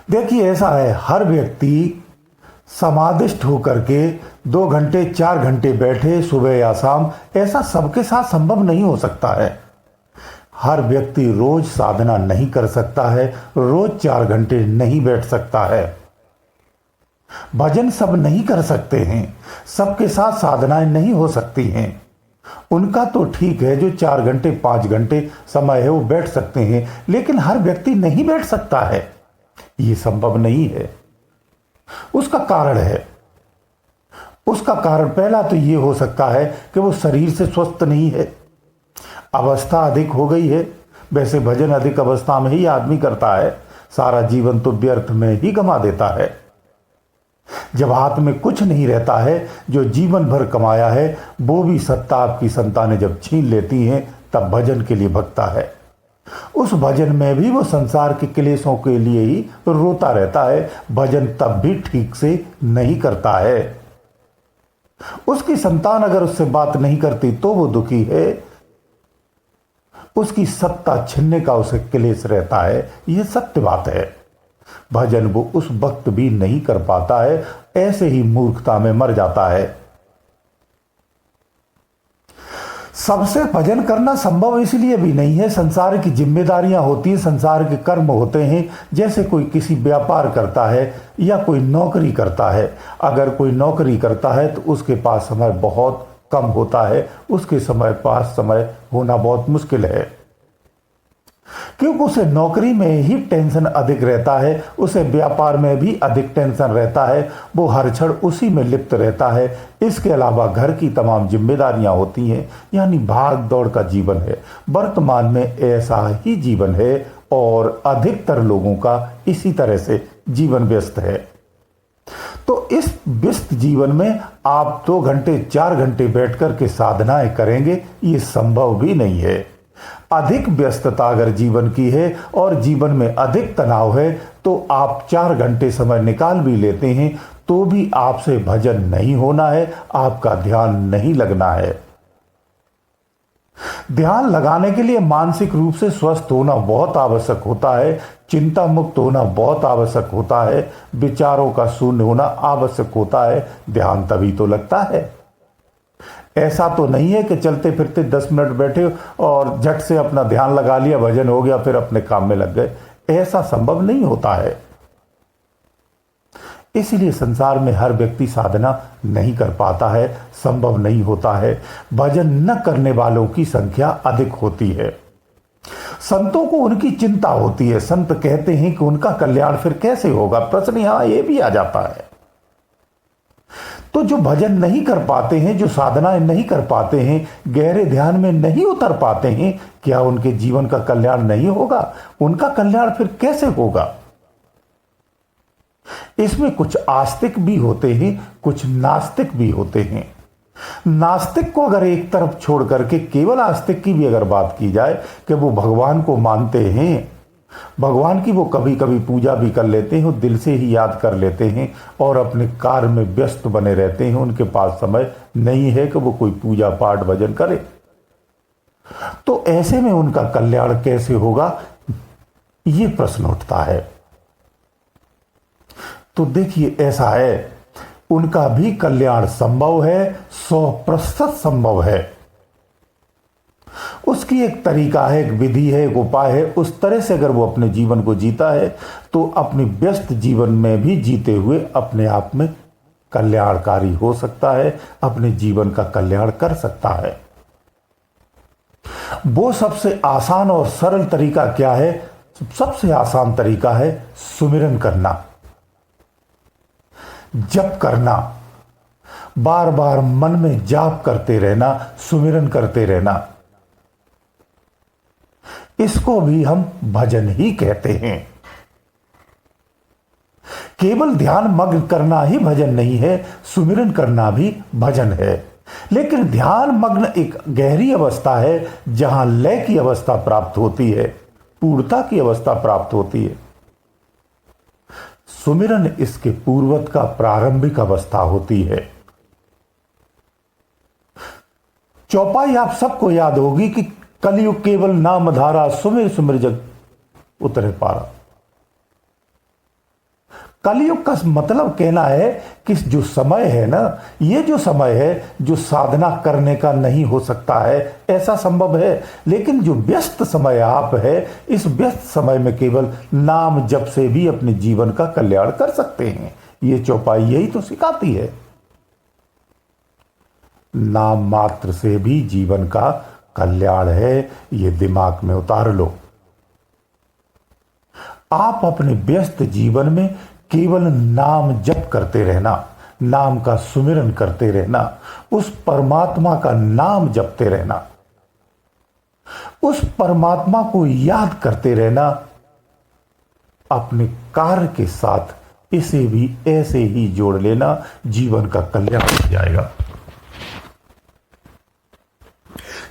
देखिए, ऐसा है, हर व्यक्ति समाधिष्ट होकर के 2 घंटे 4 घंटे बैठे सुबह या शाम, ऐसा सबके साथ संभव नहीं हो सकता है। हर व्यक्ति रोज साधना नहीं कर सकता है, रोज 4 घंटे नहीं बैठ सकता है। भजन सब नहीं कर सकते हैं, सबके साथ साधनाएं नहीं हो सकती हैं। उनका तो ठीक है, जो 4 घंटे 5 घंटे समय है वो बैठ सकते हैं, लेकिन हर व्यक्ति नहीं बैठ सकता है, ये संभव नहीं है। उसका कारण है, उसका कारण पहला तो ये हो सकता है कि वो शरीर से स्वस्थ नहीं है, अवस्था अधिक हो गई है। वैसे भजन अधिक अवस्था में ही आदमी करता है, सारा जीवन तो व्यर्थ में ही गंवा देता है। जब हाथ में कुछ नहीं रहता है, जो जीवन भर कमाया है वो भी सत्ता आपकी संतानें जब छीन लेती हैं, तब भजन के लिए भगता है। उस भजन में भी वो संसार के क्लेशों के लिए ही रोता रहता है, भजन तब भी ठीक से नहीं करता है। उसकी संतान अगर उससे बात नहीं करती तो वो दुखी है, उसकी सत्ता छीनने का उसे क्लेश रहता है, ये सत्य बात है। भजन वो उस वक्त भी नहीं कर पाता है, ऐसे ही मूर्खता में मर जाता है। सबसे भजन करना संभव इसलिए भी नहीं है, संसार की जिम्मेदारियां होती हैं, संसार के कर्म होते हैं। जैसे कोई किसी व्यापार करता है या कोई नौकरी करता है, अगर कोई नौकरी करता है तो उसके पास समय बहुत कम होता है, उसके पास समय होना बहुत मुश्किल है, क्योंकि उसे नौकरी में ही टेंशन अधिक रहता है, उसे व्यापार में भी अधिक टेंशन रहता है, वो हर क्षण उसी में लिप्त रहता है। इसके अलावा घर की तमाम जिम्मेदारियां होती हैं, यानी भाग दौड़ का जीवन है। वर्तमान में ऐसा ही जीवन है और अधिकतर लोगों का इसी तरह से जीवन व्यस्त है। तो इस व्यस्त जीवन में आप 2 घंटे 4 घंटे बैठ कर के साधनाएं करेंगे, ये संभव भी नहीं है। अधिक व्यस्तता अगर जीवन की है और जीवन में अधिक तनाव है, तो आप 4 घंटे समय निकाल भी लेते हैं तो भी आपसे भजन नहीं होना है, आपका ध्यान नहीं लगना है। ध्यान लगाने के लिए मानसिक रूप से स्वस्थ होना बहुत आवश्यक होता है, चिंता मुक्त होना बहुत आवश्यक होता है, विचारों का शून्य होना आवश्यक होता है। ध्यान तभी तो लगता है। ऐसा तो नहीं है कि चलते फिरते 10 मिनट बैठे और झट से अपना ध्यान लगा लिया, भजन हो गया, फिर अपने काम में लग गए। ऐसा संभव नहीं होता है। इसलिए संसार में हर व्यक्ति साधना नहीं कर पाता है, संभव नहीं होता है। भजन न करने वालों की संख्या अधिक होती है। संतों को उनकी चिंता होती है, संत कहते हैं कि उनका कल्याण फिर कैसे होगा। प्रश्न यहां यह भी आ जाता है। तो जो भजन नहीं कर पाते हैं, जो साधनाएं नहीं कर पाते हैं, गहरे ध्यान में नहीं उतर पाते हैं, क्या उनके जीवन का कल्याण नहीं होगा? उनका कल्याण फिर कैसे होगा? इसमें कुछ आस्तिक भी होते हैं, कुछ नास्तिक भी होते हैं। नास्तिक को अगर एक तरफ छोड़ करके केवल आस्तिक की भी अगर बात की जाए कि वो भगवान को मानते हैं, भगवान की वो कभी कभी पूजा भी कर लेते हैं, वो दिल से ही याद कर लेते हैं और अपने कार्य में व्यस्त बने रहते हैं, उनके पास समय नहीं है कि वो कोई पूजा पाठ भजन करे, तो ऐसे में उनका कल्याण कैसे होगा, ये प्रश्न उठता है। तो देखिए, ऐसा है, उनका भी कल्याण संभव है, 100% संभव है। उसकी एक तरीका है, एक विधि है, एक उपाय है। उस तरह से अगर वो अपने जीवन को जीता है तो अपने व्यस्त जीवन में भी जीते हुए अपने आप में कल्याणकारी हो सकता है, अपने जीवन का कल्याण कर सकता है। वो सबसे आसान और सरल तरीका क्या है? सबसे आसान तरीका है सुमिरन करना, जप करना, बार बार मन में जाप करते रहना, सुमिरन करते रहना। इसको भी हम भजन ही कहते हैं। केवल ध्यान मग्न करना ही भजन नहीं है, सुमिरन करना भी भजन है। लेकिन ध्यान मग्न एक गहरी अवस्था है, जहां लय की अवस्था प्राप्त होती है, पूर्णता की अवस्था प्राप्त होती है। सुमिरन इसके पूर्वत का प्रारंभिक अवस्था होती है। चौपाई आप सबको याद होगी कि कलयुग केवल नाम धारा, सुमिर सुमिर जग उतरे पारा। कलयुग का मतलब कहना है कि जो समय है ना, ये जो समय है जो साधना करने का नहीं हो सकता है, ऐसा संभव है। लेकिन जो व्यस्त समय आप है, इस व्यस्त समय में केवल नाम जप से भी अपने जीवन का कल्याण कर सकते हैं। ये चौपाई यही तो सिखाती है। नाम मात्र से भी जीवन का कल्याण है, ये दिमाग में उतार लो। आप अपने व्यस्त जीवन में केवल नाम जप करते रहना, नाम का सुमिरन करते रहना, उस परमात्मा का नाम जपते रहना, उस परमात्मा को याद करते रहना, अपने कार्य के साथ इसे भी ऐसे ही जोड़ लेना, जीवन का कल्याण हो जाएगा।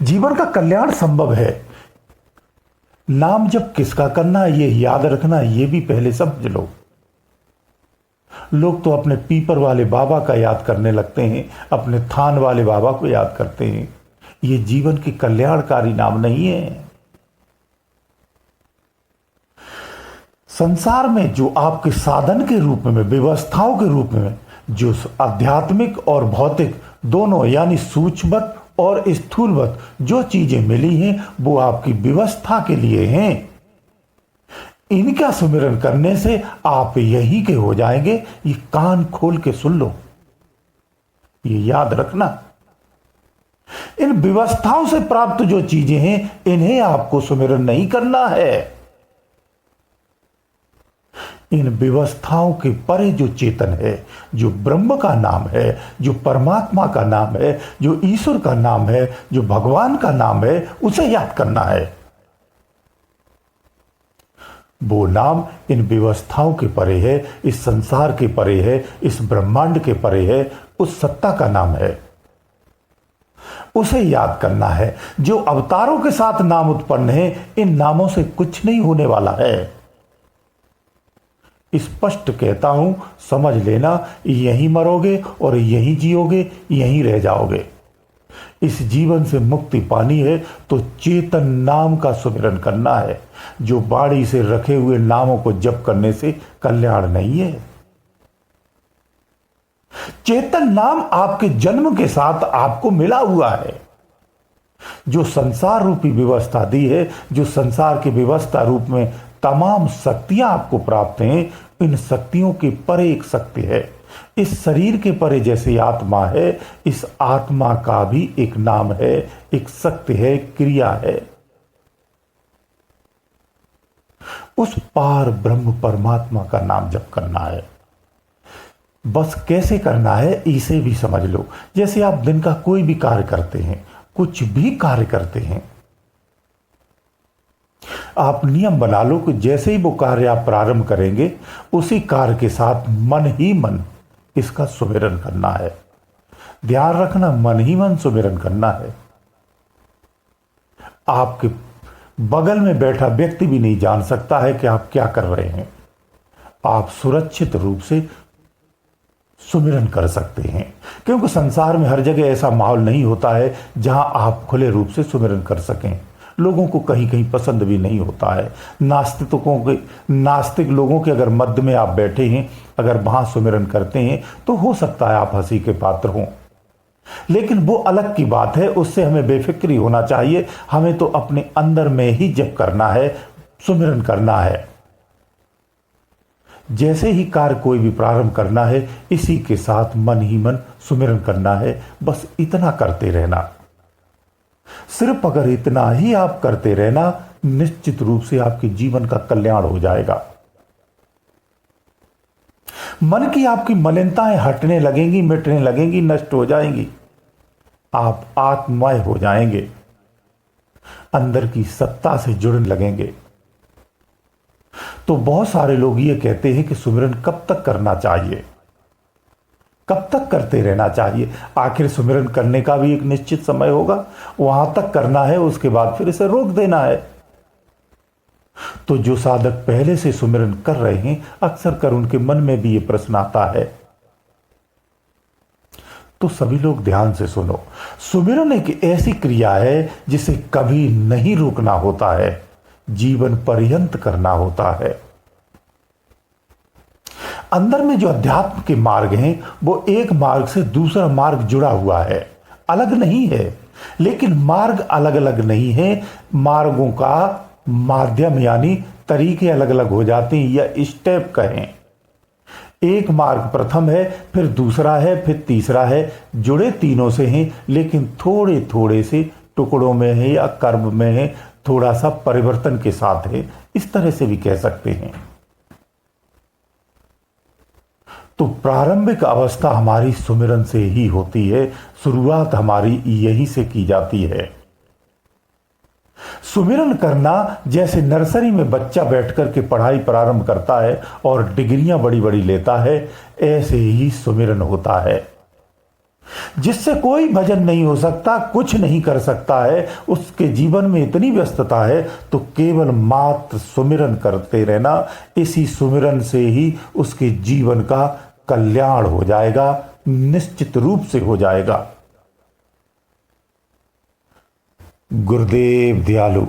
जीवन का कल्याण संभव है। नाम जप किसका करना है ये याद रखना, ये भी पहले समझ लो। लोग तो अपने पीपर वाले बाबा का याद करने लगते हैं, अपने थान वाले बाबा को याद करते हैं। ये जीवन की कल्याणकारी नाम नहीं है। संसार में जो आपके साधन के रूप में, व्यवस्थाओं के रूप में, जो आध्यात्मिक और भौतिक दोनों यानी सूक्ष्मत और स्थूलवत जो चीजें मिली हैं, वो आपकी व्यवस्था के लिए हैं। इनका सुमिरन करने से आप यही के हो जाएंगे। ये कान खोल के सुन लो, ये याद रखना। इन व्यवस्थाओं से प्राप्त जो चीजें हैं, इन्हें आपको सुमिरन नहीं करना है। इन व्यवस्थाओं के परे जो चेतन है, जो ब्रह्म का नाम है, जो परमात्मा का नाम है, जो ईश्वर का नाम है, जो भगवान का नाम है, उसे याद करना है। वो नाम इन व्यवस्थाओं के परे है, इस संसार के परे है, इस ब्रह्मांड के परे है, उस सत्ता का नाम है। उसे याद करना है। जो अवतारों के साथ नाम उत्पन्न है, इन नामों से कुछ नहीं होने वाला है। स्पष्ट कहता हूं, समझ लेना, यहीं मरोगे और यहीं जियोगे, यहीं रह जाओगे। इस जीवन से मुक्ति पानी है तो चेतन नाम का सुमिरन करना है। जो बाड़ी से रखे हुए नामों को जप करने से कल्याण नहीं है। चेतन नाम आपके जन्म के साथ आपको मिला हुआ है। जो संसार रूपी व्यवस्था दी है, जो संसार की व्यवस्था रूप में तमाम शक्तियां आपको प्राप्त हैं, इन शक्तियों के परे एक शक्ति है। इस शरीर के परे जैसे आत्मा है, इस आत्मा का भी एक नाम है, एक शक्ति है, क्रिया है। उस पार ब्रह्म परमात्मा का नाम जप करना है। बस कैसे करना है इसे भी समझ लो। जैसे आप दिन का कोई भी कार्य करते हैं, कुछ भी कार्य करते हैं, आप नियम बना लो कि जैसे ही वो कार्य आप प्रारंभ करेंगे, उसी कार्य के साथ मन ही मन इसका सुमिरन करना है। ध्यान रखना, मन ही मन सुमिरन करना है। आपके बगल में बैठा व्यक्ति भी नहीं जान सकता है कि आप क्या कर रहे हैं। आप सुरक्षित रूप से सुमिरन कर सकते हैं, क्योंकि संसार में हर जगह ऐसा माहौल नहीं होता है जहां आप खुले रूप से सुमिरन कर सकें। लोगों को कहीं कहीं पसंद भी नहीं होता है। नास्तिक लोगों के अगर मध्य में आप बैठे हैं, अगर वहां सुमिरन करते हैं, तो हो सकता है आप हंसी के पात्र हों। लेकिन वो अलग की बात है, उससे हमें बेफिक्री होना चाहिए। हमें तो अपने अंदर में ही जप करना है, सुमिरन करना है। जैसे ही कार्य कोई भी प्रारंभ करना है, इसी के साथ मन ही मन सुमिरन करना है। बस इतना करते रहना। सिर्फ अगर इतना ही आप करते रहना, निश्चित रूप से आपके जीवन का कल्याण हो जाएगा। मन की आपकी मलिनताएं हटने लगेंगी, मिटने लगेंगी, नष्ट हो जाएंगी। आप आत्ममय हो जाएंगे, अंदर की सत्ता से जुड़ने लगेंगे। तो बहुत सारे लोग ये कहते हैं कि सुमिरन कब तक करना चाहिए, कब तक करते रहना चाहिए। आखिर सुमिरन करने का भी एक निश्चित समय होगा, वहां तक करना है, उसके बाद फिर इसे रोक देना है। तो जो साधक पहले से सुमिरन कर रहे हैं, अक्सर कर उनके मन में भी ये प्रश्न आता है। तो सभी लोग ध्यान से सुनो। सुमिरन एक ऐसी क्रिया है जिसे कभी नहीं रोकना होता है, जीवन पर्यंत करना होता है। अंदर में जो अध्यात्म के मार्ग हैं वो एक मार्ग से दूसरा मार्ग जुड़ा हुआ है, अलग नहीं है। लेकिन मार्ग अलग अलग नहीं है, मार्गों का माध्यम यानी तरीके अलग अलग हो जाते हैं, या स्टेप कहें। एक मार्ग प्रथम है, फिर दूसरा है, फिर तीसरा है, जुड़े तीनों से हैं, लेकिन थोड़े थोड़े से टुकड़ों में है या कर्म में है, थोड़ा सा परिवर्तन के साथ है, इस तरह से भी कह सकते हैं। तो प्रारंभिक अवस्था हमारी सुमिरन से ही होती है, शुरुआत हमारी यहीं से की जाती है। सुमिरन करना जैसे नर्सरी में बच्चा बैठकर के पढ़ाई प्रारंभ करता है और डिग्रियां बड़ी बड़ी लेता है, ऐसे ही सुमिरन होता है। जिससे कोई भजन नहीं हो सकता, कुछ नहीं कर सकता है, उसके जीवन में इतनी व्यस्तता है, तो केवल मात्र सुमिरन करते रहना, इसी सुमिरन से ही उसके जीवन का कल्याण हो जाएगा, निश्चित रूप से हो जाएगा। गुरुदेव दयालु।